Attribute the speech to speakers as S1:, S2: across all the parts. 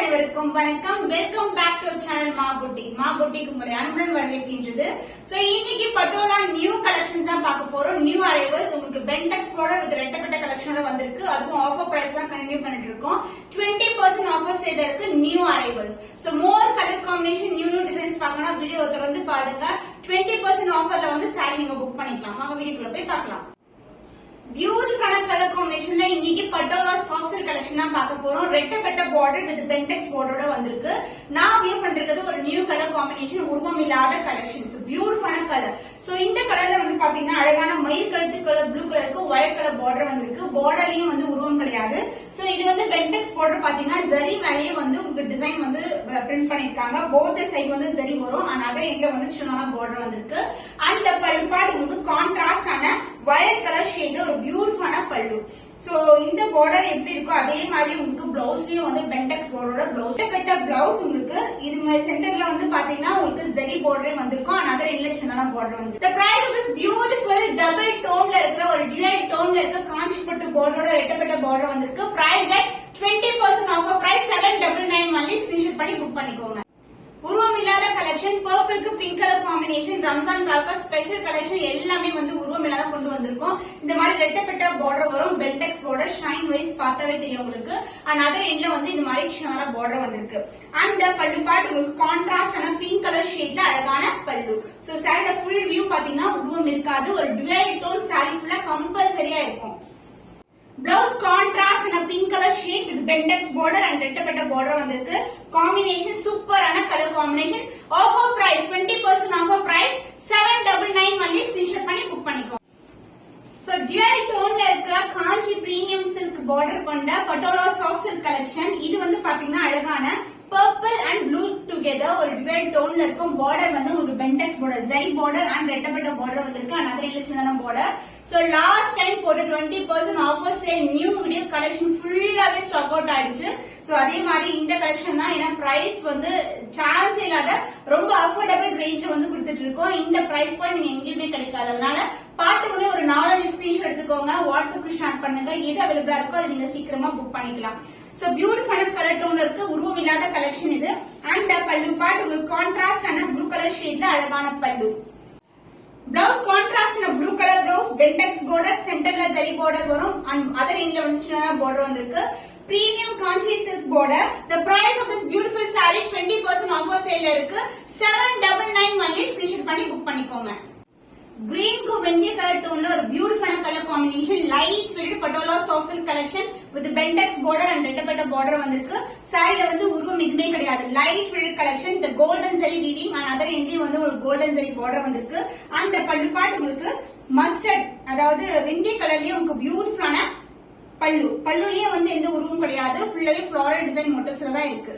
S1: அனைவருக்கும் வணக்கம். Welcome back to channel மா புட்டிக் உங்களை அன்புடன் வரவேற்கின்றது. சோ இன்னைக்கு பட்டோலா நியூ கலெக்ஷன்ஸ் தான் பார்க்க போறோம். நியூ அரைவல்ஸ் உங்களுக்கு பென்டெக்ஸ் போட வித் ரெட்டப்பட்ட கலெக்ஷனோட வந்திருக்கு. அதுவும் ஆஃபர் பிரைஸ் தான் கண்டினியூ பண்ணிட்டு இருக்கோம். 20% ஆஃபர் சேல் இருக்கு. New arrivals. சோ மோர் கலர் காம்பினேஷன் நியூ டிசைன்ஸ் பார்க்கணும். வீடியோ தொடர்ந்து பாருங்க. 20% ஆஃபர்ல வந்து சாரி நீங்க புக் பண்ணிக்கலாம். வாங்க வீடியோக்குள்ள போய் பார்க்கலாம். பியூட்டிஃபுல்லான கலர் காம்பினேஷன்ல இன்னைக்கு பட்டோலா சாஃப்ட் சில்க் கலெக்ஷன் தான் பார்க்க போறோம். ரெட்டப்பட்ட பார்டர் வித் பென்டெக்ஸ் பார்டரோட வந்திருக்கு. நான் வியூ பண்றது ஒரு நியூ கலர் காம்பினேஷன், உருவம் இல்லாத கலெக்ஷன்ஸ், பியூட்டிஃபுல்லான கலர். சோ இந்த கலர்ல வந்து பாத்தீங்கன்னா அழகான மயில் கழுத்து கலர் ப்ளூ கலருக்கு ஒயிட் கலர் பார்டர் வந்திருக்கு. பார்டர்லயும் வந்து உருவம் கிடையாது. சோ இது வந்து பென்டெக்ஸ் பார்டர் பாத்தீங்கன்னா ஜரி மேலேயே வந்து உங்களுக்கு டிசைன் வந்து பிரிண்ட் பண்ணிருக்காங்க. போத் சைடு வந்து ஜரி வரும். அண்ட் அதர் எங்க வந்து சின்னமான பார்டர் வந்திருக்கு. அண்ட் பல்லுபாடு உங்களுக்கு கான்ட்ராஸ்ட் ஆன வயலட் கலர் ஷேட் ஒரு பியூட்டிஃபுல்லான பல்லு. சோ இந்த பார்டர் எப்படி இருக்கோ அதே மாதிரி உங்களுக்கு பிளவுஸ்லயும் வந்து பென்டெக்ஸ் பார்டரோட பிளவுஸ் பெட்ட பிளவுஸ் உங்களுக்கு இது சென்டர்ல வந்து பாத்தீங்கன்னா உங்களுக்கு ஜரி பார்டர் வந்திருக்கும். அண்ட் அதர் எல்ல சின்னமான பார்டர் வந்து the price of this beautiful double tone ல இருக்கிற ஒரு dual tone ல இருக்க காஞ்சிபட்டு பார்டரோட ரெட்டப்பட்ட பார்டர் வந்திருக்கு. Price at 20% offer. Price 799 only. Screenshot பண்ணி புக் பண்ணிக்கோங்க. உருவம் இல்லாத கலெக்ஷன், பர்பிள்க்கு பிங்க் கலர் காம்பினேஷன், ரம்ஜான் கால்கா ஸ்பெஷல் கலெக்ஷன் எல்லாமே வந்து உருவம் இல்லாத கொண்டு வந்திருக்கோம். இந்த மாதிரி ரெட்டப்பட்ட பார்டர் வரும். பென்டெக்ஸ் பார்டர் ஷைன் வைஸ் பார்த்தாவே தெரியும் உங்களுக்கு. அண்ட் அதர் எண்ட்ல வந்து இந்த மாதிரி சின்னமான பார்டர் வந்திருக்கு. அண்ட் பல்லு பார்ட் உங்களுக்கு கான்ட்ராஸ்ட் ஆன பிங்க் கலர் ஷேட்ல அழகான பல்லு. சோ சாரியோட ஃபுல் வியூ பாத்தீங்கன்னா உருவம் இருக்காது. ஒரு டுவல் டோன் சாரி ஃபுல்லா கம்பல்சரியா இருக்கும். Blouse contrast and a pink color shade with bentex border and ரெட்டப்பட்ட border வந்திருக்கு. Combination சூப்பரான color combination. Offer price 20% offer price 799 only. Screenshot பண்ணி புக் பண்ணிக்கோ. So dual tone ல இருக்கிற காஞ்சி premium silk border கொண்ட பட்டோலா soft silk collection. இது வந்து பாத்தீங்கன்னா அழகான purple and blue together ஒரு dual tone ல இருக்கும். border வந்து உங்களுக்கு bentex border, zari border and ரெட்டப்பட்ட border வந்திருக்கு. and other இல்ல border. So last time போட்ட 20% offer sale new video collection ஃபுல்லாவே ஸ்டாக் அவுட் ஆயிடுச்சு. சோ அதே மாதிரி இந்த கலெக்ஷன் தான். ஏன்னா பிரைஸ் வந்து சான்ஸ் இல்லாத ரொம்ப அஃபோர்டபிள் ரேஞ்ச்ல வந்து கொடுத்துட்டு இருக்கோம். இந்த பிரைஸ் பாயிண்ட் நீங்க எங்கேயுமே கிடைக்காது. அதனால பார்த்துக்கொண்டே ஒரு 4 ஸ்கிரீன்ஷாட் எடுத்துக்கோங்க. வாட்ஸ்அப்ல ஷேர் பண்ணுங்க. எது அவைலபிளா இருக்கோ அது நீங்க சீக்கிரமா புக் பண்ணிக்கலாம். சோ பியூட்டிஃபுல்லான கலர் டோன்ல இருக்கு. உருவம் இல்லாத கலெக்ஷன் இது. அண்ட் பல்லு பார்ட் உங்களுக்கு கான்ட்ராஸ்ட் ஆன ப்ளூ கலர் ஷேட்ல அழகான பல்லு. Blouse contrast in a blue color blouse, bentex border, centerல zari border வரும். and other endல வந்து சின்னதா border வந்திருக்கு. Premium kanchi silk border. The price of this beautiful saree 20% offer sale இருக்கு. 799 only. screenshot பண்ணி புக் பண்ணிக்கோங்க. Green க்கு வெந்தய கலர் டோன்ல ஒரு பியூட்டிஃபுல்லான colour combination, light weight patola soft silk collection with பென்டெக்ஸ் border and ரெட்டப்பட்ட border வந்திருக்கு. சாரில வந்து உருவம் எதுவுமே கிடையாது. Light weight collection, the golden zari weaving and other endல வந்து ஒரு golden zari border வந்திருக்கு. and the பல்லு பார்ட் உங்களுக்கு மஸ்டர்ட் அதாவது வெந்தய கலர்லயே உங்களுக்கு பியூட்டிஃபுல்லான பல்லு. பல்லுலயே வந்து எந்த உருவம் கிடையாது. ஃபுல்லாவே floral design motifsல தான் இருக்கு.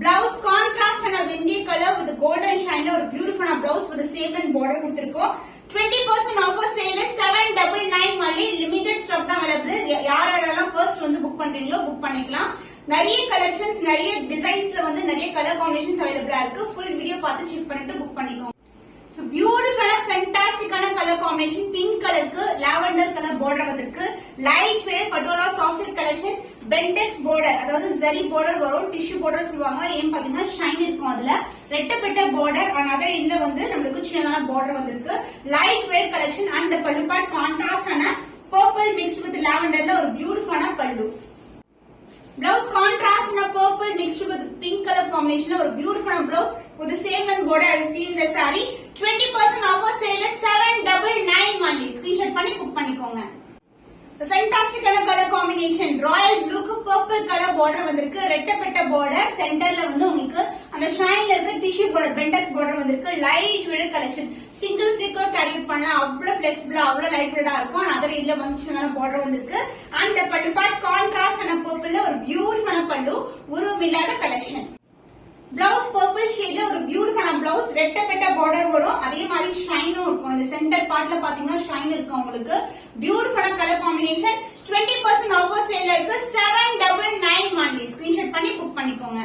S1: Blouse contrast and a வெந்தய கலர் with golden shine ஒரு பியூட்டிஃபுல்லான blouse with same and border கொடுத்திருக்கோம். 20% offer sale 799 only. limited stock தான் available. யாரெல்லாம் first வந்து புக் பண்றீங்களோ புக் பண்ணிக்கலாம். நிறைய கலெக்ஷன்ஸ் நிறைய டிசைன்ஸ்ல வந்து நிறைய கலர் காம்பினேஷன்ஸ் அவைலபிளா இருக்கு. ஃபுல் வீடியோ பார்த்து செக் பண்ணிட்டு புக் பண்ணிக்கோங்க. சோ பியூட்டிஃபுல்லான ஃபேண்டாஸ்டிக்கான கலர் காம்பினேஷன், பிங்க் கலருக்கு லாவெண்டர் கலர் பார்டர் வந்திருக்கு. Light weight patola soft silk collection, பென்டெக்ஸ் border அதாவது ஜரி border வரும். டிஷ்யூ border சொல்லுவாங்க. ஏன் பாத்தீங்கன்னா ஷைன் இருக்கும். அதுல ரெட்டப்பட்ட border and other endல வந்து நமக்கு சின்னதான border வந்திருக்கு. Light weight collection and the பல்லு பார்ட் கான்ட்ராஸ்ட் ஆன purple mixed with lavender ஒரு பியூட்டிஃபுல்லான பல்லு. Blouse contrast in a purple mixed with pink color combination ஒரு பியூட்டிஃபுல்லான blouse with the same and border as seen in the saree. 20% offer sale 799 only. screenshot பண்ணி book பண்ணிக்கோங்க. The fantastic color combination, royal blue க்கு purple color border வந்திருக்கு. ரெட்டப்பட்ட border சென்டர்ல வந்து உங்களுக்கு அந்த ஷைன்ல இருக்க டிஷ்யூ border bentex border வந்திருக்கு. லைட் வெயிட் கலெக்ஷன், சிங்கிள் ஃபிளிக் கூட கேரி பண்ணலாம். அவ்வளவு ஃபிளெக்சிபிளா அவ்வளவு லைட் வெயிட்டா இருக்கும். அதர் இல்ல வந்து சின்னதான border வந்திருக்கு. and the பல்லு பார்ட் கான்ட்ராஸ்ட் ஆன purple ஒரு பியூட்டிஃபுல்லான பல்லு, உருவம் இல்லாத கலெக்ஷன். Blouse purple shade ஒரு பியூட்டிஃபுல்லான blouse, ரெட்டப்பட்ட border வரும். அதே மாதிரி ஷைனும் இருக்கும். இந்த சென்டர் பார்ட்ல பாத்தீங்கன்னா ஷைன் இருக்கும் உங்களுக்கு. பியூட்டிஃபுல்லான கலர் காம்பினேஷன். 20% ஆஃபர் சேல்ல இருக்கு. 799 only. ஸ்கிரீன்ஷாட் பண்ணி புக் பண்ணிக்கோங்க.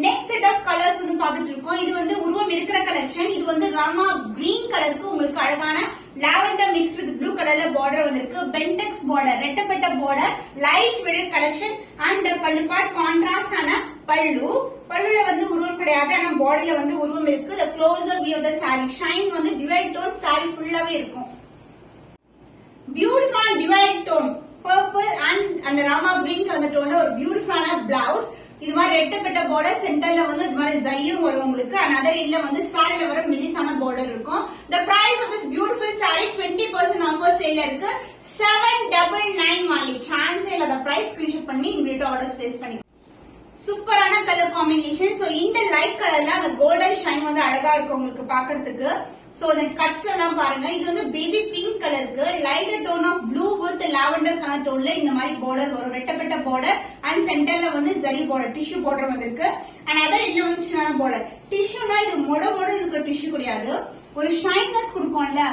S1: நெக்ஸ்ட் செட் ஆஃப் கலர்ஸ் வந்து பாத்துட்டு இருக்கோம். இது வந்து உருவம் இருக்கிற கலெக்ஷன். இது வந்து ராமா கிரீன் கலருக்கு உங்களுக்கு அழகான lavender mixed with blue color border வந்திருக்கு. பென்டெக்ஸ் border ரெட்டப்பட்ட border, light weight collection and பல்லு பார்ட் கான்ட்ராஸ்ட் ஆன பல்லுல வந்து உருவம் கிடையாது, ஆனா பாடியில வந்து உருவம் இருக்கு. the closer view of the saree shine வந்து டிவைட் டோன் saree ஃபுல்லாவே இருக்கும். Beautiful divide tone purple and அந்த ராமா கிரீன் கலர் டோன்ல ஒரு பியூட்டிஃபுல்லான பிளவுஸ். இது மாதிரி ரெட்டப்பட்ட பார்டர், சென்டர்ல வந்து இது மாதிரி ஜரியும் வரும் உங்களுக்கு. அனதர் இல்ல வந்து சாரில வர மில்லிசான பார்டர் இருக்கும். the price of this beautiful saree 20% offer சேல்ல இருக்கு. 799 only. சான்ஸ் இல்ல. the price ஸ்கிரீன்ஷாட் பண்ணி இமிடியேட் ஆர்டர்ஸ் பிளேஸ் பண்ணி. சூப்பரான கலர் காம்பினேஷன். சோ இந்த லைட் கலர்ல அந்த கோல்டன் ஷைன் வந்து அழகா இருக்கும் உங்களுக்கு பாக்குறதுக்கு. சோ இந்த கட்ஸ் எல்லாம் பாருங்க. இது வந்து பேபி பிங்க் கலருக்கு light tone of blue with lavender colour டோன்ல இந்த மாதிரி பார்டர் வரும். ரெட்டப்பட்ட பார்டர் அண்ட் சென்டர்ல வந்து ஜரி பார்டர், டிஷ்யூ பார்டர் வந்திருக்கு. அண்ட் அதர் இல்ல வந்து சின்ன பார்டர். டிஷ்யூனா இது மொட இருக்கிற டிஷ்யூ கிடையாது, ஒரு ஷைனஸ் கொடுக்கும்ல,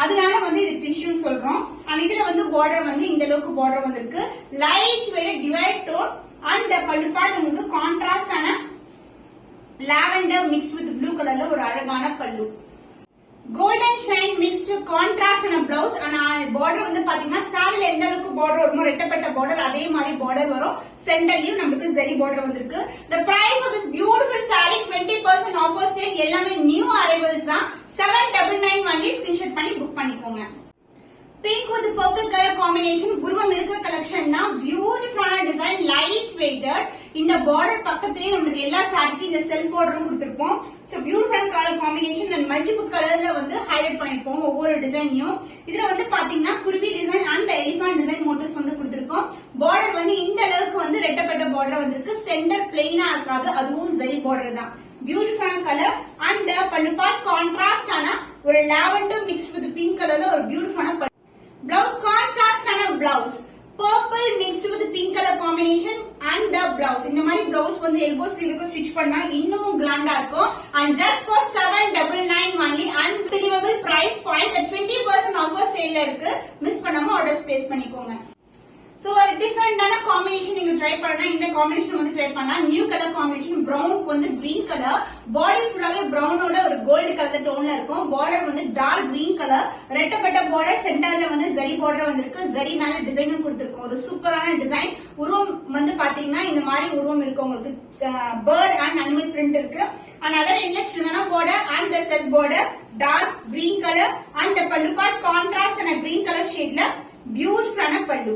S1: அதனால வந்து இது டிஷ்யூன்னு சொல்றோம். அண்ட் இதுல வந்து பார்டர் வந்து இந்த அளவுக்கு பார்டர் வந்திருக்கு. Light weight divide tone and பல்லு பார்ட் உங்களுக்கு கான்ட்ராஸ்ட் ஆன லாவெண்டர் மிக்ஸ் வித் ப்ளூ கலர்ல ஒரு அழகான பல்லு. Golden shine mixed with contrast ஆன பிளவுஸ். ஆனா பார்டர் வந்து பாத்தீங்கன்னா சாரில எந்த அளவுக்கு பார்டர் வருமோ ரெட்டப்பட்ட பார்டர் அதே மாதிரி பார்டர் வரும். சென்டர்லயும் நமக்கு ஜரி பார்டர் வந்திருக்கு. the price of this beautiful saree 20% offer sale. எல்லாமே நியூ அரைவல்ஸ் தான். 799 only. ஸ்கிரீன்ஷாட் பண்ணி புக் பண்ணிக்கோங்க. Pink with purple colour combination உருவம் இருக்கிற கலெக்ஷன் தான். பியூட்டிஃபுல்லான டிசைன், லைட் வெயிட்டட். இந்த பார்டர் பக்கத்துலயே நமக்கு எல்லா சாரிக்கும் இந்த செல்ஃப் பார்டரும் கொடுத்திருப்போம். சோ பியூட்டிஃபுல்லான கலர் காம்பினேஷன் அண்ட் மல்டிபிள் கலர்ல வந்து ஹைலைட் பண்ணிருப்போம் ஒவ்வொரு டிசைனையும். இதுல வந்து பாத்தீங்கன்னா குருவி design and elephant design motives வந்து கொடுத்திருக்கோம். பார்டர் வந்து இந்த அளவுக்கு வந்து ரெட்டப்பட்ட பார்டர் வந்திருக்கு. சென்டர் பிளெயினா இருக்காது, அதுவும் ஜரி பார்டர் தான். பியூட்டிஃபுல்லான கலர் அண்ட் பல்லு பார்ட் கான்ட்ராஸ்ட் ஆன ஒரு லாவெண்டர் மிக்ஸ் வித் பிங்க் கலர்ல ஒரு பியூட்டிஃபுல்லான பிளவுஸ். கான்ட்ராஸ்ட் ஆன blouse, purple mixed with pink colour combination and the blouse. இந்த மாதிரி பிளவுஸ் வந்து எல்போ ஸ்லீவுக்கு ஸ்டிச் பண்ணா இன்னும் கிராண்டா இருக்கும். And just for 799 only. Unbelievable price point. 20% offer சேல்ல இருக்கு. மிஸ் பண்ணாம ஆர்டர்ஸ் பிளேஸ் பண்ணிக்கோங்க. சோ ஒரு டிஃபரெண்டான காம்பினேஷன் நீங்க ட்ரை பண்ணா இந்த காம்பினேஷன் வந்து ட்ரை பண்ணலாம். New colour combination. பிரவுனுக்கு வந்து கிரீன் கலர், பாடி ஃபுல்லாவே பிரவுனோட ஒரு கோல்டு கலர் டோன்ல இருக்கும். பார்டர் வந்து டார்க் கிரீன் கலர், ரெட்டப்பட்ட பார்டர், சென்டர்ல வந்து ஜரி பார்டர் வந்திருக்கு. ஜரி மேல டிசைனும் கொடுத்திருக்கோம். ஒரு சூப்பரான டிசைன். உருவம் வந்து பாத்தீங்கன்னா இந்த மாதிரி உருவம் இருக்கு உங்களுக்கு. பேர்ட் அண்ட் அனிமல் பிரிண்ட் இருக்கு. and other inlet border and the self border dark green color and the pallu part contrast and a green color shade la beautiful ana pallu.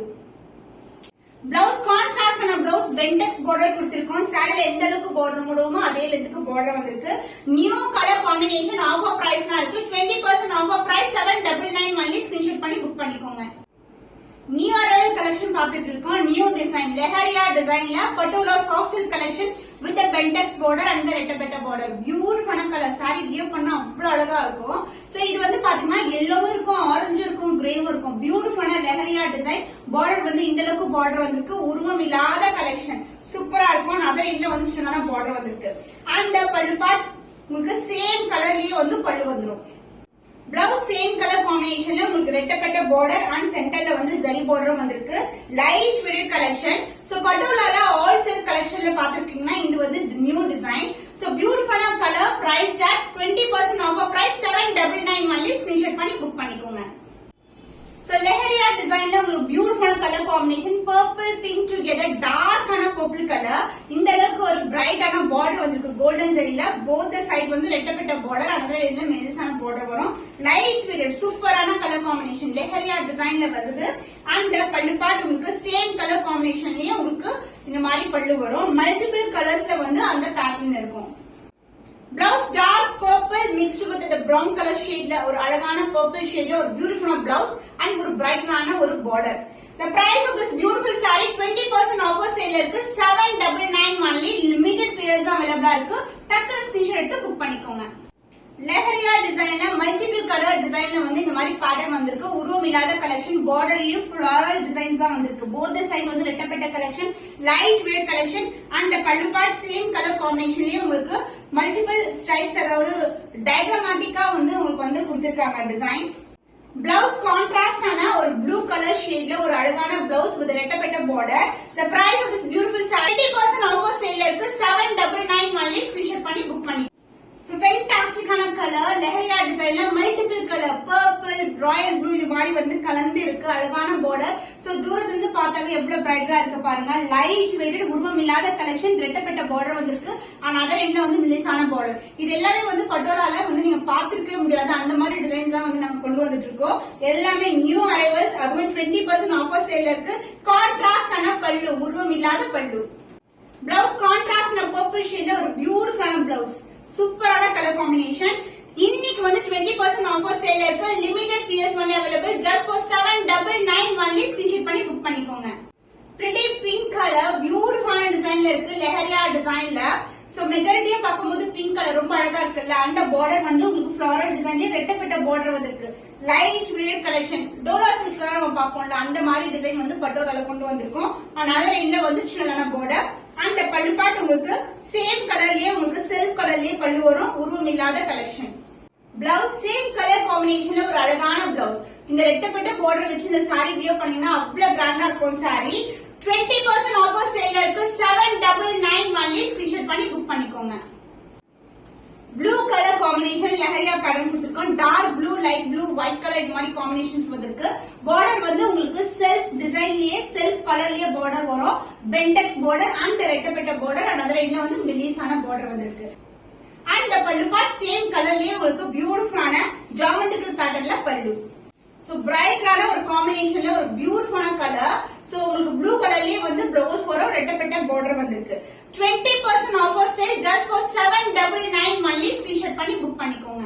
S1: Blouse contrast and a blouse bentex border kuduthirukkom. Saree la endha alukku border modumo adhe length border vandirukku. New color combination offer price la irukku. 20% offer price 799 only. Screenshot panni book pannikonga. New arrival collection பாத்துட்டு இருக்கோம். New design leheriya டிசைன்ல patola soft silk collection with the bentex border and the ரெட்டப்பட்ட border. Beautiful colour. Sorry wear பண்ணா அவ்வளவு அழகா இருக்கும். So இது வந்து பாத்தீங்கன்னா yellowவும் இருக்கும், ஆரஞ்சும் இருக்கும், கிரேவும் இருக்கும். பியூட்டிஃபுல்லான லெஹரியா டிசைன். border வந்து இந்த அளவுக்கு border வந்திருக்கு. உருவம் இல்லாத கலெக்ஷன். சூப்பரா இருக்கும். அதர் இல்ல வந்து சின்னதான border வந்திருக்கு. and பல்லு பார்ட் உங்களுக்கு சேம் கலர்லயே வந்து பல்லு வந்துரும். Blouse same color combination la உங்களுக்கு ரெட்டப்பட்ட border and centerல வந்து zari border வந்திருக்கு. Light weight collection. So பட்டோலால all set collection ல பாத்துக்கிட்டீங்கன்னா இது வந்து new design. So beautiful color priced at 20% offer price 799 only. Screenshot பண்ணி book பண்ணிக்கோங்க. So லெஹரியா டிசைன்ல உங்களுக்கு beautiful colour combination purple pink together dark ஆன purple color. இந்த அளவுக்கு ஒரு பிரைட் ஆன border வந்திருக்கு கோல்டன் ஜரில. both the side வந்து ரெட்டப்பட்ட border another இதுல மெலிசான border வரும். லைட் வெயிட் சூப்பரான கலர் காம்பினேஷன் லெஹரியா டிசைன்ல வருது. and பல்லு பார்ட் உங்களுக்கு சேம் கலர் காம்பினேஷன்லயே உங்களுக்கு இந்த மாதிரி பல்லு வரும். மல்டிபிள் கலர்ஸ்ல வந்து அந்த பேட்டர்ன் இருக்கும். Blouse dark purple mixed with the brown color shade la ஒரு அழகான purple shade la ஒரு beautiful blouse and ஒரு bright ஆன ஒரு border. The price of this beautiful saree 20% offer sale இருக்கு. 799 only. Limited pairs available இருக்கு. டக்குனு ஸ்கிரீன்ஷாட் எடுத்து புக் பண்ணிக்கோங்க. லெஹரியா டிசைன்ல மல்டிபிள் கலர் டிசைன்ல வந்து இந்த மாதிரி பேட்டர்ன் வந்திருக்கு. உருவம் இல்லாத கலெக்ஷன். பார்டர்லயும் ஃப்ளோரல் டிசைன்ஸ் தான் வந்திருக்கு. both the side வந்து ரெட்டப்பட்ட collection, light weight collection and the பல்லு பார்ட் சேம் கலர் காம்பினேஷன்லயே உங்களுக்கு மல்டிபிள் ஸ்ட்ரைப்ஸ் அதாவது டயக்ராமேட்டிக்கா வந்து உங்களுக்கு வந்து கொடுத்திருக்காங்க டிசைன். பிளவுஸ் கான்ட்ராஸ்ட் ஆன ஒரு ப்ளூ கலர் ஷேட்ல ஒரு அழகான பிளவுஸ் வித் ரெட்டப்பட்ட border. The price of this beautiful saree 20% offer sale இருக்கு. 799 only. ஸ்கிரீன்ஷாட் பண்ணி புக் பண்ணி. So fantastic color லெஹரியா டிசைன்ல multiple colour purple, Royal blue இது மாதிரி வந்து கலந்து இருக்கு. அழகான பார்டர். சோ தூரத்துல இருந்து பார்த்தாவே எவ்வளவு பிரைட்டா இருக்கு பாருங்க. லைட் வெயிட்டட் உருவம் இல்லாத கலெக்ஷன், ரெட்டப்பட்ட பார்டர் வந்திருக்கு. ஆனா அதர் எண்ட்ல வந்து மெல்லிசான பார்டர். இது எல்லாமே வந்து பட்டோலால வந்து நீங்க பாத்துருக்கவே முடியாது அந்த மாதிரி டிசைன்ஸ் தான் வந்து நாங்க கொண்டு வந்துட்டு இருக்கோம். எல்லாமே நியூ அரைவல்ஸ். அதுவும் 20% ஆஃபர் சேல்ல இருக்கு. கான்ட்ராஸ்ட் ஆன பல்லு, உருவம் இல்லாத பல்லு. பிளவுஸ் கான்ட்ராஸ்ட் பர்பிள் ஷேட்ல ஒரு பியூட்டிஃபுல்லான பிளவுஸ். சூப்பரான கலர் காம்பினேஷன். இன்னைக்கு வந்து 20% ஆஃபர் சேல்ல இருக்கு. Limited pieces only available. Just for 799 only. Screenshot பண்ணி புக் பண்ணிக்கோங்க. பிரிட்டி பிங்க் கலர் பியூட்டிஃபுல்லான டிசைன்ல இருக்கு. லெஹரியா டிசைன்ல. சோ மெஜாரிட்டியா பார்க்கும்போது பிங்க் கலர் ரொம்ப அழகா இருக்குல்ல. அந்த பார்டர் வந்து உங்களுக்கு ஃப்ளாரல் டிசைன்ல ரெட்டப்பட்ட பார்டர் வந்திருக்கு. Light weight collection. Dola silk நம்ம பார்ப்போம்ல அந்த மாதிரி டிசைன் வந்து பட்டோலால கொண்டு வந்திருக்கோம். ஆனா அதர் எண்ட்ல வந்து சின்னதான பார்டர். அந்த பல்லு பார்ட் உங்களுக்கு சேம் கலர்லயே உங்களுக்கு செல்ஃப் கலர்லயே பல்லு வரும். உருவம் இல்லாத கலெக்ஷன். பிளவுஸ் சேம் கலர் காம்பினேஷன்ல ஒரு அழகான பிளவுஸ். இந்த ரெட்டப்பட்ட பார்டர் வச்சு இந்த சாரி வியர் பண்ணீங்கன்னா அவ்வளவு கிராண்டா இருக்கும் சாரி. 20% ஆஃபர் சேல்ல இருக்கு. 799 ஒன்லி. ஸ்கிரீன்ஷாட் பண்ணி புக் பண்ணிக்கோங்க. Blue colour combination lehariya pattern கொடுத்திருக்கோம். Dark blue, light blue, white colour இது மாதிரி காம்பினேஷன்ஸ் வந்திருக்கு. பார்டர் வந்து உங்களுக்கு செல்ஃப் டிசைன்லயே செல்ஃப் கலர்லயே பார்டர் வரும். பென்டெக்ஸ் பார்டர் அண்ட் ரெட்டப்பட்ட பார்டர். அண்ட் அதர் எண்ட்ல வந்து மெல்லிசான பார்டர் வந்திருக்கு. அண்ட் the பல்லு பார்ட் சேம் கலர்லயே உங்களுக்கு பியூட்டிஃபுல்லான ஜியோமெட்ரிக்கல் பேட்டர்ன்ல பல்லு. சோ பிரைட்டான ஒரு காம்பினேஷன்ல ஒரு பியூட்டிஃபுல்லான கலர். சோ உங்களுக்கு ப்ளூ கலர்லயே வந்து பிளவுஸ் வரும். ரெட்டப்பட்ட பார்டர் வந்திருக்கு. 20% offer sale just for 799 only. Screenshot பண்ணி புக் பண்ணிக்கோங்க.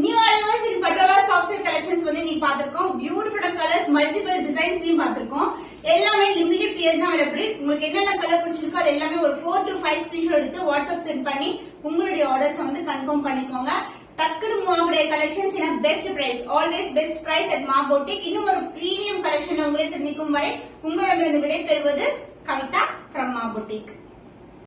S1: New arrivals in patola soft silk collections வந்து நீங்க பாத்துறோம். பியூட்டிஃபுல் கலர்ஸ், மல்டிபிள் டிசைன்ஸ்லயும் பாத்துறோம். எல்லாமே லிமிடெட் பீஸ் தான் அவைலபிள். உங்களுக்கு என்னென்ன கலர் பிடிச்சிருக்கோ அது எல்லாமே ஒரு 4 to 5 ஸ்கிரீன்ஷாட் எடுத்து வாட்ஸ்அப் சென்ட் பண்ணி உங்களுடைய ஆர்டர்ஸ் வந்து கன்ஃபார்ம் பண்ணிக்கோங்க. டக்குனு மூவ் ஆகக்கூடிய collections in best price. Always best price at Ma boutique. இன்னும் ஒரு பிரீமியம் கலெக்ஷன் உங்களை சந்திக்கும் வரை உங்களிடமிருந்து விடைபெறுவது கவிதா from மா பொட்டிக்.